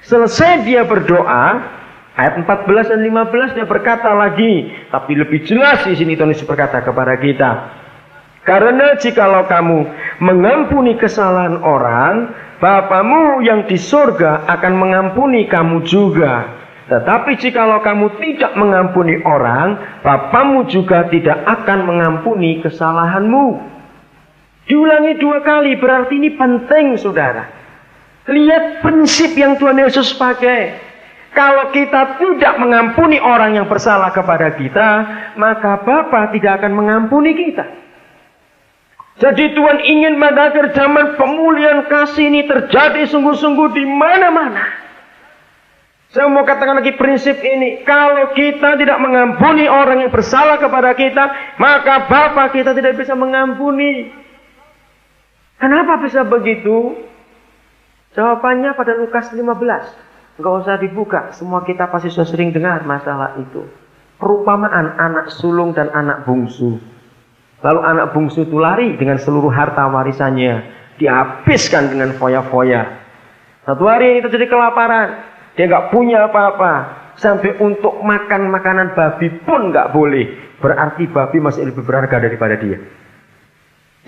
Selesai dia berdoa, ayat 14 dan 15 dia berkata lagi, tapi lebih jelas di sini Tuhan Yesus berkata kepada kita, karena jikalau kamu mengampuni kesalahan orang, Bapamu yang di surga akan mengampuni kamu juga. Tetapi jikalau kamu tidak mengampuni orang, Bapamu juga tidak akan mengampuni kesalahanmu. Diulangi 2 kali, berarti ini penting, saudara. Lihat prinsip yang Tuhan Yesus pakai. Kalau kita tidak mengampuni orang yang bersalah kepada kita, maka Bapa tidak akan mengampuni kita. Jadi Tuhan ingin pada akhir zaman pemulihan kasih ini terjadi sungguh-sungguh di mana-mana. Saya mau katakan lagi prinsip ini. Kalau kita tidak mengampuni orang yang bersalah kepada kita, maka Bapa kita tidak bisa mengampuni. Kenapa bisa begitu? Jawabannya pada Lukas 15. Enggak usah dibuka. Semua kita pasti sudah sering dengar masalah itu. Perumpamaan anak sulung dan anak bungsu. Lalu anak bungsu itu lari dengan seluruh harta warisannya. Dihabiskan dengan foya-foya. Satu hari itu terjadi kelaparan. Dia nggak punya apa-apa. Sampai untuk makan makanan babi pun nggak boleh. Berarti babi masih lebih berharga daripada dia.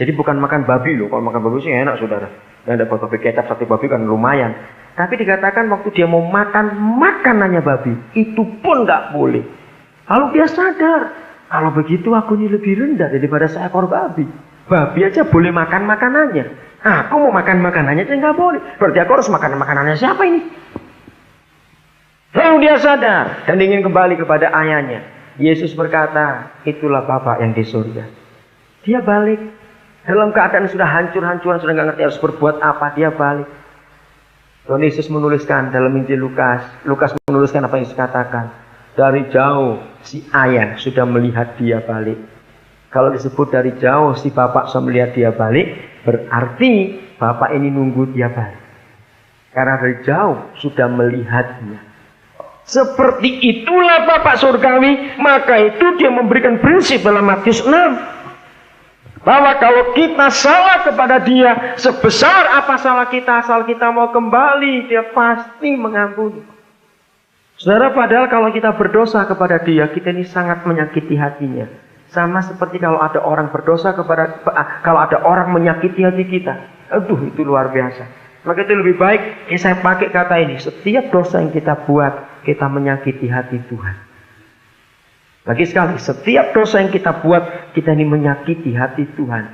Jadi bukan makan babi loh. Kalau makan babi sih enak, saudara. Ada babi kecap, sate babi kan lumayan. Tapi dikatakan waktu dia mau makan makanannya babi, itu pun nggak boleh. Lalu dia sadar, kalau begitu aku ini lebih rendah daripada seekor babi. Babi aja boleh makan makanannya. Aku mau makan makanannya aja nggak boleh. Berarti aku harus makan makanannya siapa ini? Lalu dia sadar dan ingin kembali kepada ayahnya. Yesus berkata, itulah Bapa yang di surga. Dia balik. Dalam keadaan sudah hancur-hancuran, sudah nggak ngerti harus berbuat apa, dia balik. Tuhan Yesus menuliskan dalam Injil Lukas menuliskan apa yang Yesus katakan. Dari jauh si ayah sudah melihat dia balik. Kalau disebut dari jauh si bapak sudah melihat dia balik, berarti bapak ini nunggu dia balik. Karena dari jauh sudah melihatnya. Seperti itulah Bapak surgawi, maka itu dia memberikan prinsip dalam Matius 6. Bahwa kalau kita salah kepada dia, sebesar apa salah kita, asal kita mau kembali, dia pasti mengampuni. Saudara, padahal kalau kita berdosa kepada dia, kita ini sangat menyakiti hatinya. Sama seperti kalau ada orang berdosa kalau ada orang menyakiti hati kita. Aduh, itu luar biasa. Maka itu lebih baik, saya pakai kata ini, setiap dosa yang kita buat, kita menyakiti hati Tuhan. Lagi sekali, setiap dosa yang kita buat, kita ini menyakiti hati Tuhan.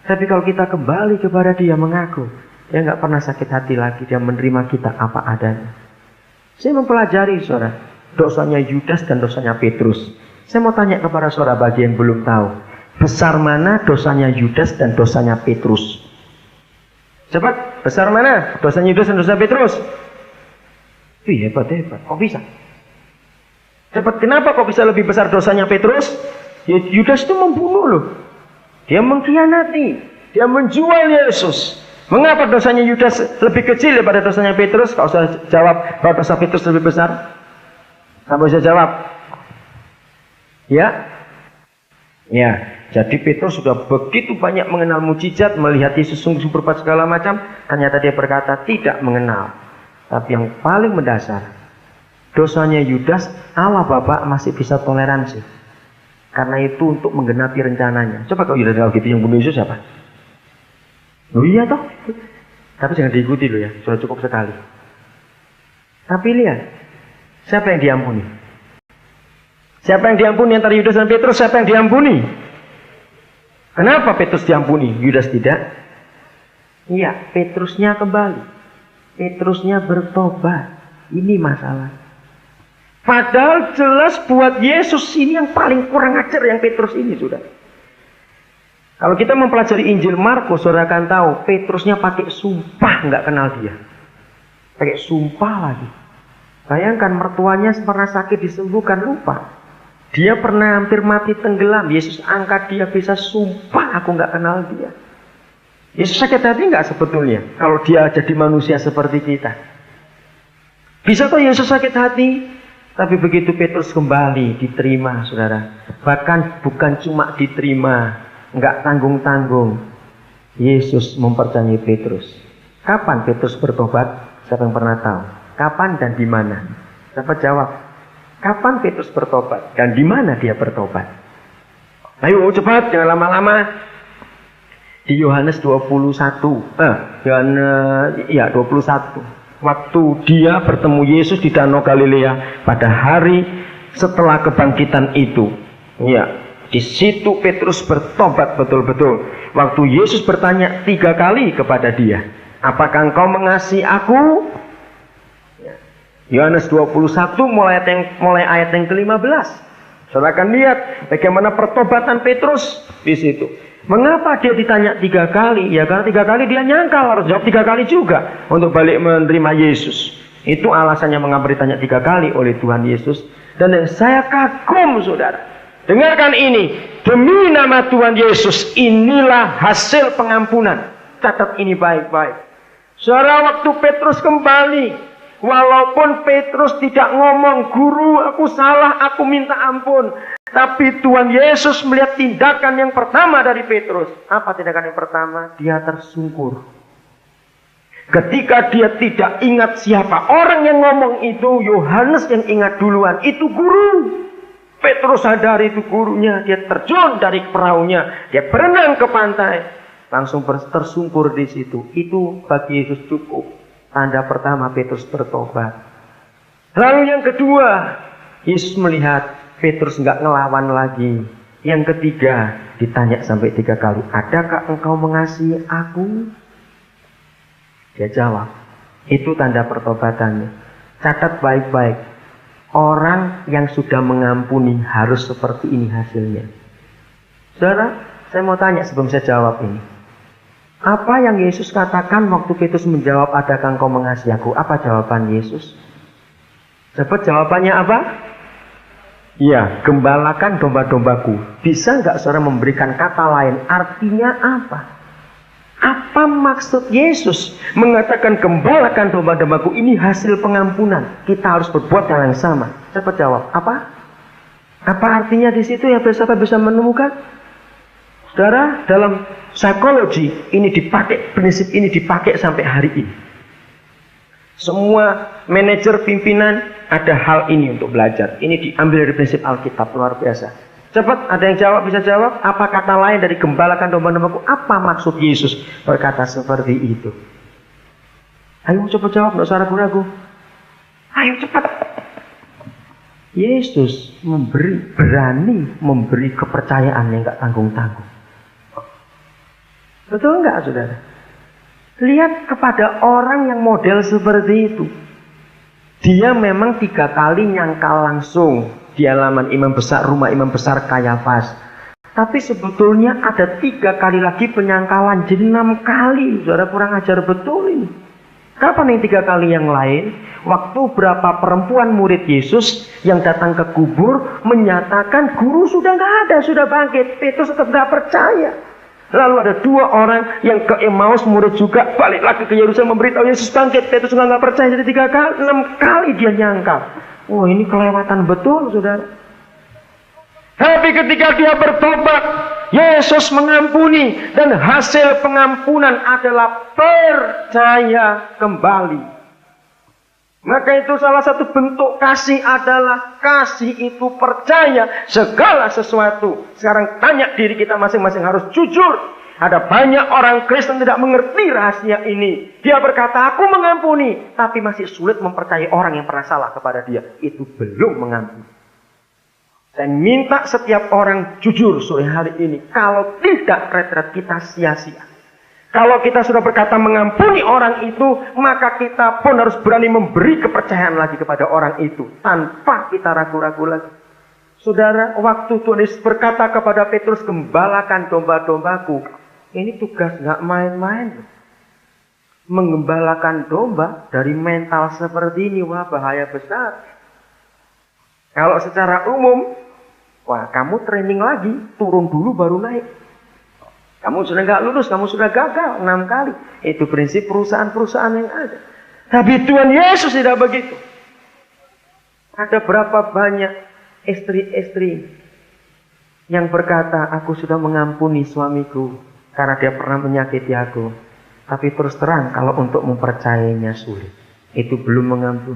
Tapi kalau kita kembali kepada dia mengaku, dia nggak pernah sakit hati lagi, dia menerima kita apa adanya. Saya mempelajari, saudara, dosanya Yudas dan dosanya Petrus. Saya mau tanya kepada saudara bagi yang belum tahu, besar mana dosanya Yudas dan dosanya Petrus? Cepat, besar mana dosanya Yudas dan dosanya Petrus? Hebat. Kok bisa? Cepat, kenapa kok bisa lebih besar dosanya Petrus? Yudas itu membunuh loh. Dia mengkhianati. Dia menjual Yesus. Mengapa dosanya Yudas lebih kecil daripada dosanya Petrus? Kalau saya jawab bahwa dosa Petrus lebih besar, kamu bisa jawab. Ya. Jadi Petrus sudah begitu banyak mengenal mujizat, melihat Yesus sungguh berbuat segala macam. Ternyata dia berkata tidak mengenal. Tapi yang paling mendasar, dosanya Yudas, Allah Bapa masih bisa toleransi. Karena itu untuk menggenapi rencananya. Coba kalau Yudas kalau gitu yang bunuh Yesus siapa? Oh iya toh. Tapi jangan diikuti loh ya, sudah cukup sekali. Tapi lihat, siapa yang diampuni? Siapa yang diampuni antara Yudas dan Petrus? Siapa yang diampuni? Kenapa Petrus diampuni, Yudas tidak? Iya, Petrusnya kembali. Petrusnya bertobat. Ini masalah. Padahal jelas buat Yesus ini yang paling kurang ajar yang Petrus ini sudah. Kalau kita mempelajari Injil Markus, saudara akan tahu Petrusnya pakai sumpah nggak kenal dia. Pakai sumpah lagi. Bayangkan mertuanya pernah sakit disembuhkan, lupa. Dia pernah hampir mati tenggelam. Yesus angkat dia, bisa sumpah aku nggak kenal dia. Yesus sakit hati nggak sebetulnya kalau dia jadi manusia seperti kita? Bisa kok Yesus sakit hati? Tapi begitu Petrus kembali, diterima, saudara. Bahkan bukan cuma diterima, nggak tanggung-tanggung. Yesus mempercayai Petrus. Kapan Petrus bertobat? Siapa yang pernah tahu? Kapan dan di mana? Dapat jawab. Kapan Petrus bertobat dan di mana dia bertobat? Ayo cepat, jangan lama-lama. Di Yohanes 21. Yohanes 21. Waktu dia bertemu Yesus di Danau Galilea pada hari setelah kebangkitan itu. Ya. Di situ Petrus bertobat betul-betul. Waktu Yesus bertanya 3 kali kepada dia, apakah engkau mengasihi aku? Yohanes 21 mulai ayat yang ke-15. Saudara akan lihat bagaimana pertobatan Petrus di situ. Mengapa dia ditanya 3 kali? Ya karena 3 kali dia nyangkal, harus jawab 3 kali juga untuk balik menerima Yesus. Itu alasannya mengapa ditanya 3 kali oleh Tuhan Yesus. Dan yang saya kagum, saudara, dengarkan ini, demi nama Tuhan Yesus, inilah hasil pengampunan. Catat ini baik-baik. Saudara, waktu Petrus kembali, walaupun Petrus tidak ngomong, guru aku salah, aku minta ampun. Tapi Tuhan Yesus melihat tindakan yang pertama dari Petrus. Apa tindakan yang pertama? Dia tersungkur. Ketika dia tidak ingat siapa orang yang ngomong itu, Yohanes yang ingat duluan, itu guru. Petrus sadar itu gurunya, dia terjun dari perahunya, dia berenang ke pantai, langsung tersungkur di situ. Itu bagi Yesus cukup. Tanda pertama Petrus bertobat. Lalu yang kedua, Yesus melihat Petrus nggak ngelawan lagi. Yang ketiga, ditanya sampai 3 kali, adakah engkau mengasihi aku? Dia jawab. Itu tanda pertobatannya. Catat baik-baik. Orang yang sudah mengampuni harus seperti ini hasilnya. Saudara, saya mau tanya sebelum saya jawab ini. Apa yang Yesus katakan waktu Petrus menjawab, adakah engkau mengasihi aku? Apa jawaban Yesus? Cepat jawabannya apa? Ya, gembalakan domba-dombaku. Bisa nggak saudara memberikan kata lain? Artinya apa? Apa maksud Yesus mengatakan gembalakan domba-dombaku? Ini hasil pengampunan. Kita harus berbuat hal yang sama. Cepat jawab. Apa? Apa artinya di situ ya? Siapa bisa menemukan? Saudara, dalam psikologi ini dipakai, prinsip ini dipakai sampai hari ini. Semua manajer pimpinan ada hal ini untuk belajar. Ini diambil dari prinsip Alkitab, luar biasa. Cepat, ada yang jawab, bisa jawab. Apa kata lain dari gembalakan domba-dombaku? Apa maksud Yesus berkata seperti itu? Ayo cepat jawab, tidak usah ragu-ragu. Ayo cepat. Yesus berani memberi kepercayaan yang gak tanggung-tanggung. Betul nggak, saudara? Lihat kepada orang yang model seperti itu. Dia memang 3 kali nyangkal langsung di halaman imam besar, rumah imam besar Kayafas. Tapi sebetulnya ada 3 kali lagi penyangkalan, jadi 6 kali. Saudara kurang ajar betul ini. Kapan yang 3 kali yang lain? Waktu berapa perempuan murid Yesus yang datang ke kubur menyatakan guru sudah nggak ada, sudah bangkit. Petrus tetap nggak percaya. Lalu ada 2 orang yang ke Emmaus, murid juga, balik lagi ke Yerusalem memberitahu Yesus bangkit. Petrus nggak percaya, jadi 3 kali, 6 kali dia nyangkal. Wah, ini kelewatan betul, saudara. Tapi ketika dia bertobat, Yesus mengampuni, dan hasil pengampunan adalah percaya kembali. Maka itu salah satu bentuk kasih adalah kasih itu percaya segala sesuatu. Sekarang tanya diri kita masing-masing, harus jujur. Ada banyak orang Kristen tidak mengerti rahasia ini. Dia berkata, aku mengampuni, tapi masih sulit mempercayai orang yang pernah salah kepada dia. Itu belum mengampuni. Saya minta setiap orang jujur sore hari ini. Kalau tidak, retret kita sia-sia. Kalau kita sudah berkata mengampuni orang itu, maka kita pun harus berani memberi kepercayaan lagi kepada orang itu, tanpa kita ragu-ragu lagi. Saudara, waktu Tuhan Yesus berkata kepada Petrus, gembalakan domba-dombaku. Ini tugas gak main-main. Menggembalakan domba dari mental seperti ini, wah bahaya besar. Kalau secara umum, wah kamu training lagi, turun dulu baru naik. Kamu sudah nggak lulus, kamu sudah gagal 6 kali. Itu prinsip perusahaan-perusahaan yang ada. Tapi Tuhan Yesus tidak begitu. Ada berapa banyak istri-istri yang berkata, aku sudah mengampuni suamiku karena dia pernah menyakiti aku. Tapi terus terang, kalau untuk mempercayainya sulit. itu belum mengampuni.